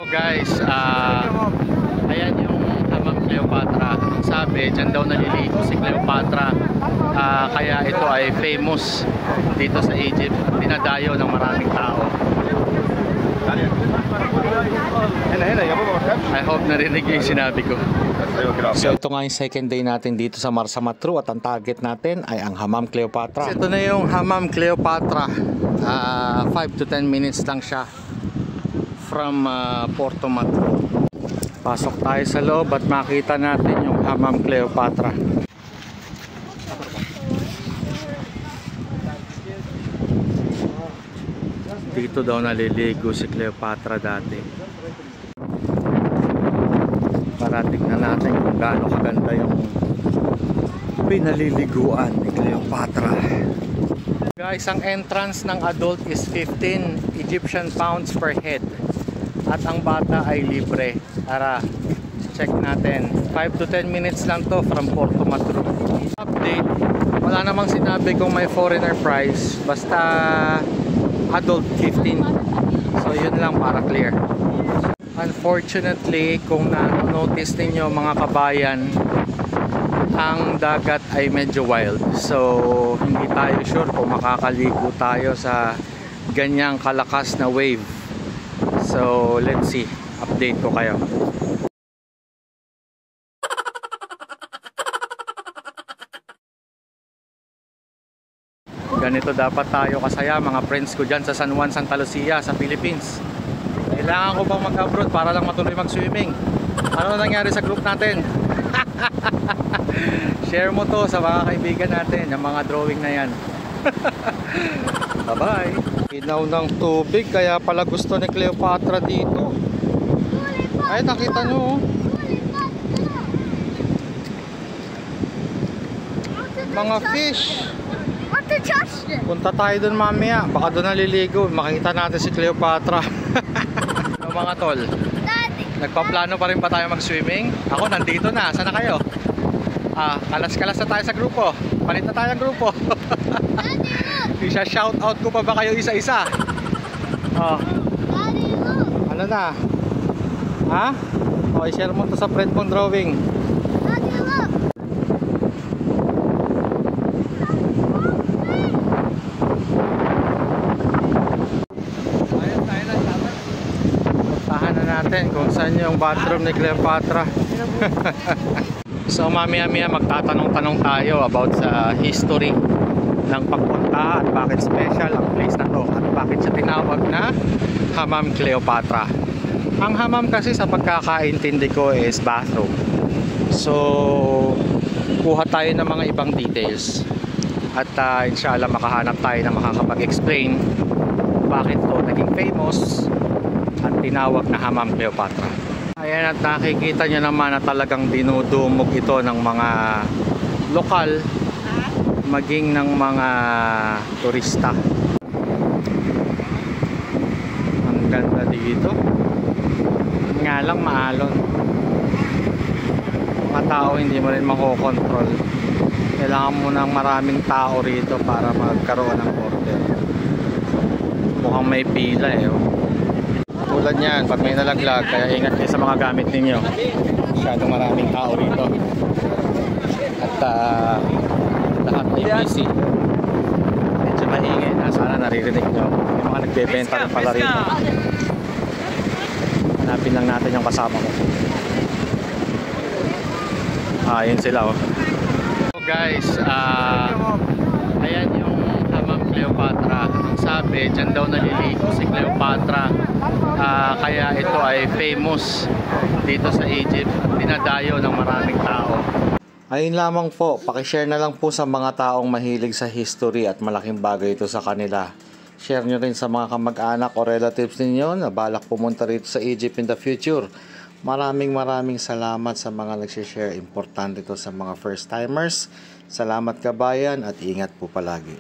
So guys, ayan yung Hammam Cleopatra. Ang sabi, dyan daw naliligo si Cleopatra. Kaya ito ay famous dito sa Egypt. Dinadayo ng maraming tao. I hope narinig yung sinabi ko. So ito nga yung second day natin dito sa Marsa Matruh at ang target natin ay ang Hammam Cleopatra. So, ito na yung Hammam Cleopatra. 5 to 10 minutes lang siya from Porto Matruh. Pasok tayo sa loob at makita natin yung Hammam Cleopatra. Dito daw naliligo si Cleopatra dati. Para tignan natin kung gaano kaganda yung pinaliliguan ni Cleopatra. Guys, ang entrance ng adult is 15 Egyptian pounds per head. At ang bata ay libre. Tara, check natin. 5 to 10 minutes lang to from Porto Matruh. Update, wala namang sinabi kung may foreigner price. Basta adult 15. So yun lang para clear. Unfortunately, kung na-notice ninyo mga kabayan, ang dagat ay medyo wild. So hindi tayo sure kung makakaligo tayo sa ganyang kalakas na wave. So let's see, update ko kayo. Ganito dapat tayo kasaya mga friends ko dyan sa San Juan, Santa Lucia sa Philippines. Kailangan ko bang mag-abroad para lang matuloy mag-swimming? Ano nangyari sa group natin? Share mo to sa mga kaibigan natin, yung mga drawing na yan. Bye bye. Inaw ng tubig, kaya pala gusto ni Cleopatra dito. Ay, nakita nyo. Mga fish. Punta tayo dun mamaya, baka dun naliligo. Makikita natin si Cleopatra. Mga tol, nagpaplano pa rin ba tayo mag-swimming? Ako nandito na, sana kayo? Kalas-kalas na tayo sa grupo. Palit na tayo ng grupo. Isa-shoutout ko pa ba kayo isa-isa? Ano na? Ha? I-share mo to sa friend mong drawing. Kung saan yung bathroom ni Cleopatra. So mamaya-maya magtatanong-tanong tayo about sa history ng pagpunta at bakit special ang place na to at bakit siya tinawag na Hammam Cleopatra. Ang hammam kasi sa pagkakaintindi ko is bathroom. So kuha tayo ng mga ibang details at inshallah makahanap tayo na makakapag-explain bakit to naging famous at tinawag na Hammam Cleopatra. Ayan, at nakikita nyo naman na talagang dinudumog ito ng mga lokal maging ng mga turista. Ang ganda dito. Nga lang maalon. Mga tao hindi mo rin makokontrol. Kailangan mo ng maraming tao rito para magkaroon ng order. Mukhang may pila tulad yan, pag may nalaglag, kaya ingat kayo sa mga gamit ninyo. Masyadong maraming tao rito. At lahat ay busy. Medyo maingay na, sana naririnig nyo. Yung mga nagbebenta rin pala rito. Hanapin lang natin yung kasama ko. Yun sila So guys, ayan yung Hammam Cleopatra. Ang sabi, dyan daw naliligo si Cleopatra. Kaya ito ay famous dito sa Egypt. Dinadayo ng maraming tao. Ayun lamang po, pakishare na lang po sa mga taong mahilig sa history at malaking bagay ito sa kanila. Share nyo rin sa mga kamag-anak o relatives ninyo na balak pumunta rito sa Egypt in the future. Maraming salamat sa mga nagsishare. Importante ito sa mga first timers. Salamat kabayan at ingat po palagi.